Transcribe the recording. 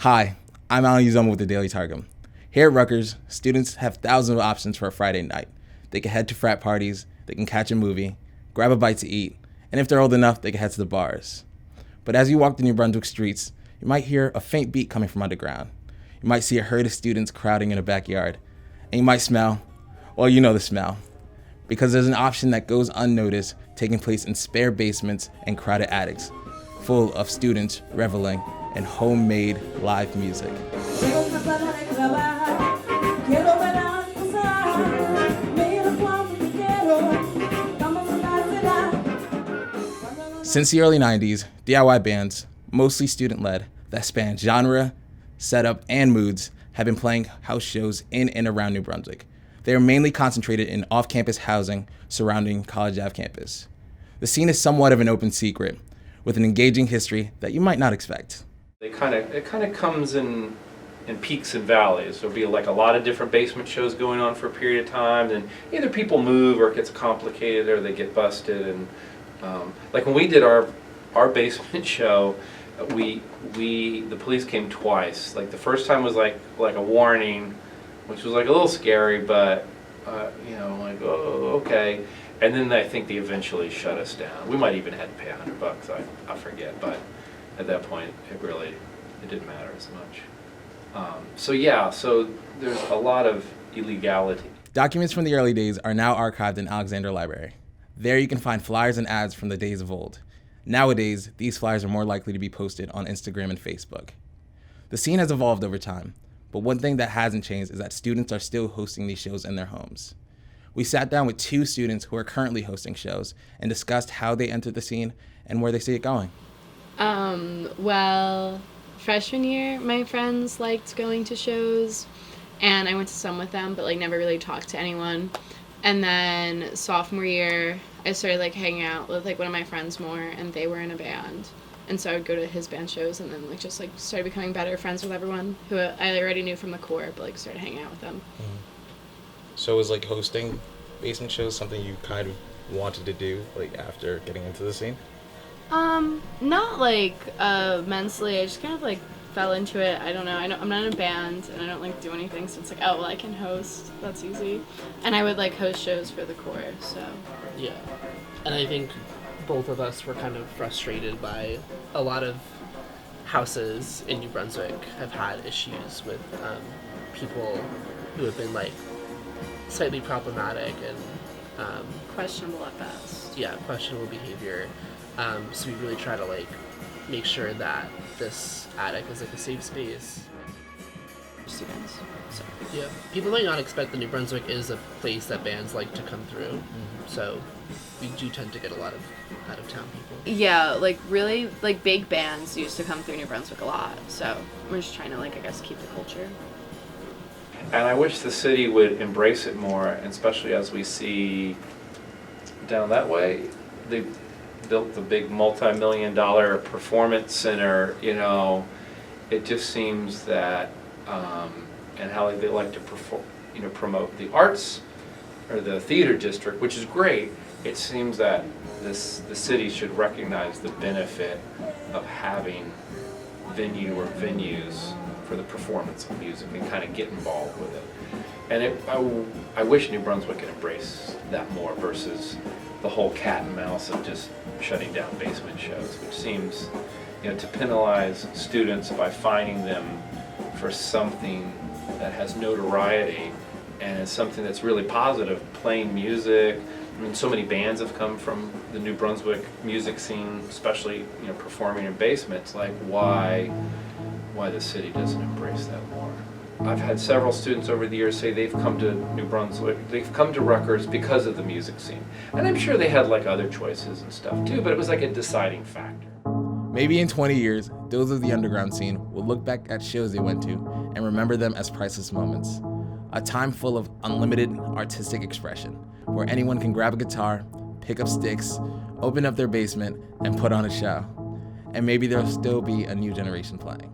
Hi, I'm Uzoma with the Daily Targum. Here at Rutgers, students have thousands of options for a Friday night. They can head to frat parties, they can catch a movie, grab a bite to eat, and if they're old enough, they can head to the bars. But as you walk the New Brunswick streets, you might hear a faint beat coming from underground. You might see a herd of students crowding in a backyard, and you might smell, well, you know the smell, because there's an option that goes unnoticed taking place in spare basements and crowded attics, full of students reveling in homemade live music. Since the early 90s, DIY bands, mostly student-led, that span genre, setup, and moods, have been playing house shows in and around New Brunswick. They are mainly concentrated in off-campus housing surrounding College Ave campus. The scene is somewhat of an open secret, with an engaging history that you might not expect. It kind of comes in peaks and valleys. There'll be like a lot of different basement shows going on for a period of time, and either people move or it gets complicated or they get busted. And like when we did our basement show, the police came twice. Like the first time was like a warning, which was like a little scary, but like, oh, okay. And then I think they eventually shut us down. We might even had to pay $100. I forget, but at that point it didn't matter as much. So there's a lot of illegality. Documents from the early days are now archived in Alexander Library. There you can find flyers and ads from the days of old. Nowadays, these flyers are more likely to be posted on Instagram and Facebook. The scene has evolved over time, but one thing that hasn't changed is that students are still hosting these shows in their homes. We sat down with two students who are currently hosting shows and discussed how they entered the scene and where they see it going. Well, freshman year, my friends liked going to shows, and I went to some with them, but never really talked to anyone. And then sophomore year, I started hanging out with one of my friends more, and they were in a band. And so I would go to his band shows and then just started becoming better friends with everyone who I already knew from the core, but started hanging out with them. Mm-hmm. So was hosting basement shows something you kind of wanted to do after getting into the scene? Not immensely. I just kind of fell into it. I don't know. I'm not in a band and I don't do anything, so it's I can host. That's easy. And I would host shows for the core, so. Yeah. And I think both of us were kind of frustrated by a lot of houses in New Brunswick have had issues with people who have been slightly problematic and questionable at best. Yeah, questionable behavior. So we really try to make sure that this attic is a safe space. Students. So. Yeah, people might not expect that New Brunswick is a place that bands like to come through. Mm-hmm. So we do tend to get a lot of out of town people. Yeah, really big bands used to come through New Brunswick a lot. So we're just trying to keep the culture. And I wish the city would embrace it more, and especially as we see down that way, they built the big multi-million-dollar performance center. It just seems that, and how they like to promote the arts or the theater district, which is great. It seems that the city should recognize the benefit of having venues for the performance of music and kind of get involved with it. And I wish New Brunswick could embrace that more versus the whole cat and mouse of just shutting down basement shows, which seems, to penalize students by fining them for something that has notoriety and is something that's really positive, playing music. I mean, so many bands have come from the New Brunswick music scene, especially, performing in basements. Why the city doesn't embrace that more. I've had several students over the years say they've come to New Brunswick, they've come to Rutgers because of the music scene. And I'm sure they had other choices and stuff too, but it was a deciding factor. Maybe in 20 years, those of the underground scene will look back at shows they went to and remember them as priceless moments. A time full of unlimited artistic expression, where anyone can grab a guitar, pick up sticks, open up their basement, and put on a show. And maybe there'll still be a new generation playing.